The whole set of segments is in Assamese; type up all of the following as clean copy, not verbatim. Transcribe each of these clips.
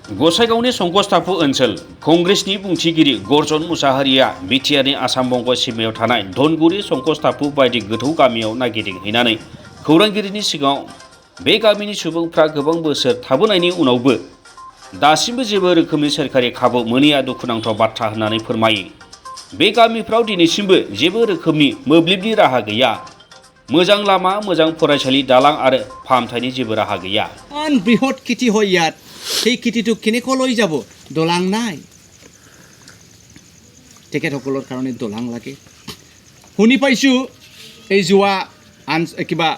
गसाइगावनि संकसथाफु ओनसोल कंग्रेसनि बुंथिगिरि गर्जन मुसाहारिया बिटिआरनि आसाम बंग सिमायाव थानाय धनगुरि संकसथाफु बायदि गोथौ गामियाव नागिरहैनानै खौरांगिरिनि सिगाङाव बे गामिनि सुबुंफ्रा गोबां बोसोर थाबोनायनि उनावबो दासिमबो जेबो रोखोमनि सोरखारि खाबु मोनैया दुखुनांथाव बाथ्रा होननानै फोरमायो। बे गामिफ्राव दिनैसिमबो जेबो रोखोमनि मोब्लिबनि राहा गैया, मोजां लामा, मोजां फरायसालि, दालां आरो फाहामथायनि जेबो राहा गैया। বৃহৎ খেতি হয় ইয়াত, সেই খেতিটো কেনেকৈ লৈ যাব? দলাং নাই, তেখেতসকলৰ কাৰণে দলাং লাগে। শুনি পাইছোঁ এই যোৱা কিবা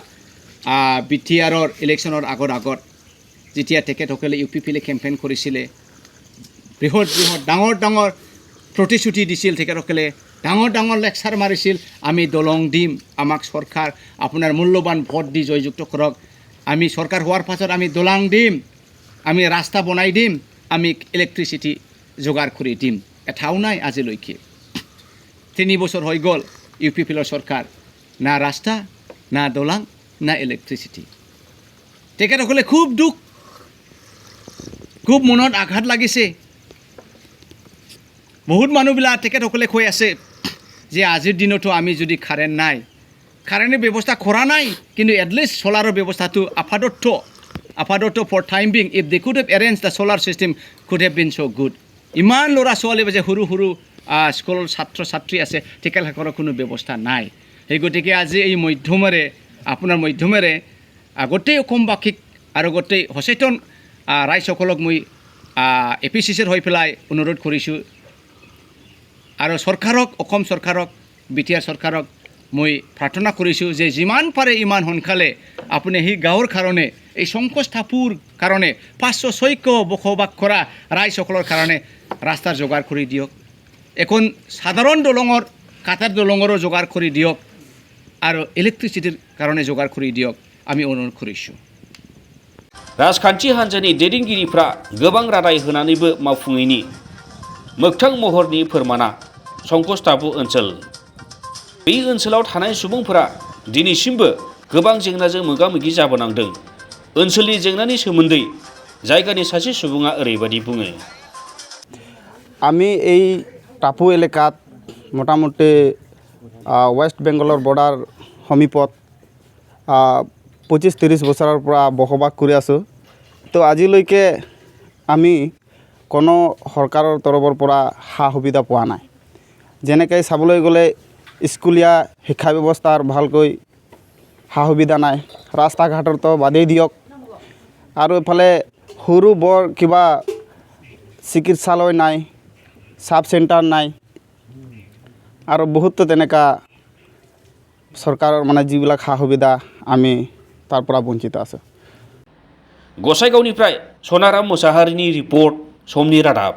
বিটিআৰৰ ইলেকশ্যনৰ আগত যেতিয়া তেখেতসকলে UPPলে কেম্পেইন কৰিছিলে, বৃহৎ ডাঙৰ প্ৰতিশ্ৰুতি দিছিল, তেখেতসকলে ডাঙৰ লেকচাৰ মাৰিছিল, আমি দলং দিম, আমাক চৰকাৰ আপোনাৰ মূল্যৱান ভোট দি জয়যুক্ত কৰক, আমি চৰকাৰ হোৱাৰ পাছত আমি দলাং দিম, আমি ৰাস্তা বনাই দিম, আমি ইলেক্ট্ৰিচিটি যোগাৰ কৰি দিম। এটাও নাই আজিলৈকে। 3 বছৰ হৈ গ'ল UPPলৰ চৰকাৰ, না ৰাস্তা, না দলাং, না ইলেক্ট্ৰিচিটি। তেখেতসকলে খুব দুখ, খুব মনত আঘাত লাগিছে। বহুত মানুহবিলাক তেখেতসকলে কৈ আছে যে আজিৰ দিনতো আমি যদি কাৰেণ্ট নাই, কাৰেণ্টৰ ব্যৱস্থা কৰা নাই, কিন্তু এটলিষ্ট চলাৰৰ ব্যৱস্থাটো আপাতত for time being, if they could have arrange the চলাৰ system could have been so' good. ইমান ল'ৰা ছোৱালী যে সৰু স্কুলৰ ছাত্ৰ ছাত্ৰী আছে, তেখেতসকলৰ কোনো ব্যৱস্থা নাই। সেই গতিকে আজি এই মাধ্যমেৰে গোটেই অসমবাসীক আৰু গোটেই সচেতন ৰাইজসকলক মই APCCৰ হৈ পেলাই অনুৰোধ কৰিছোঁ, আৰু চৰকাৰক, অসম চৰকাৰক, বিটিআৰ চৰকাৰক মই প্ৰাৰ্থনা কৰিছোঁ যে যিমান পাৰে ইমান সোনকালে আপুনি সেই গাঁৱৰ কাৰণে, এই সংকোচথাপুৰ কাৰণে, 500-600 বসবাস কৰা ৰাইজসকলৰ কাৰণে ৰাস্তাৰ যোগাৰ কৰি দিয়ক। এখন সাধাৰণ কাটাৰ দলঙৰো যোগাৰ কৰি দিয়ক, আৰু ইলেক্ট্ৰিচিটিৰ কাৰণে যোগাৰ কৰি দিয়ক, আমি অনুৰোধ কৰিছোঁ। राजखान्थि हान्जानि दैदेनगिरिफ्रा गोबां रादाय होनानैबो मावफुङैनि मोगथां महरनि फोरमाना संकसथाफु ओनसोल। बे ओनसोलाव थानाय सुबुंफोरा दिनैसिमबो गोबां जेंनाजों मोगा-मोगि जाबोनांदों। ओनसोलनि जेंनानि सोमोन्दै जायगानि सासे सुबुङा ओरैबायदि बुङो। আমি এই টাপু এলেকাত মোটামুটি ৱেষ্ট বেংগলৰ বৰ্ডাৰ সমীপত 25-30 বছৰৰ পৰা বসবাস কৰি আছোঁ। তো আজিলৈকে আমি কোনো চৰকাৰৰ তৰফৰ পৰা সা সুবিধা পোৱা নাই। যেনেকৈ চাবলৈ গ'লে স্কুলীয়া শিক্ষা ব্যৱস্থাৰ ভালকৈ সা সুবিধা নাই, ৰাস্তা ঘাটৰতো বাদেই দিয়ক, আৰু এফালে সৰু বৰ কিবা চিকিৎসালয় নাই, সাব চেণ্টাৰ নাই, আৰু বহুতো তেনেকুৱা চৰকাৰৰ যিবিলাক সা সুবিধা আমি তাৰ পৰা বঞ্চিত আছোঁ। गसाइगावनिफ्राय सनाराम मुसाहारिनि रिपर्ट, समनि रादाब।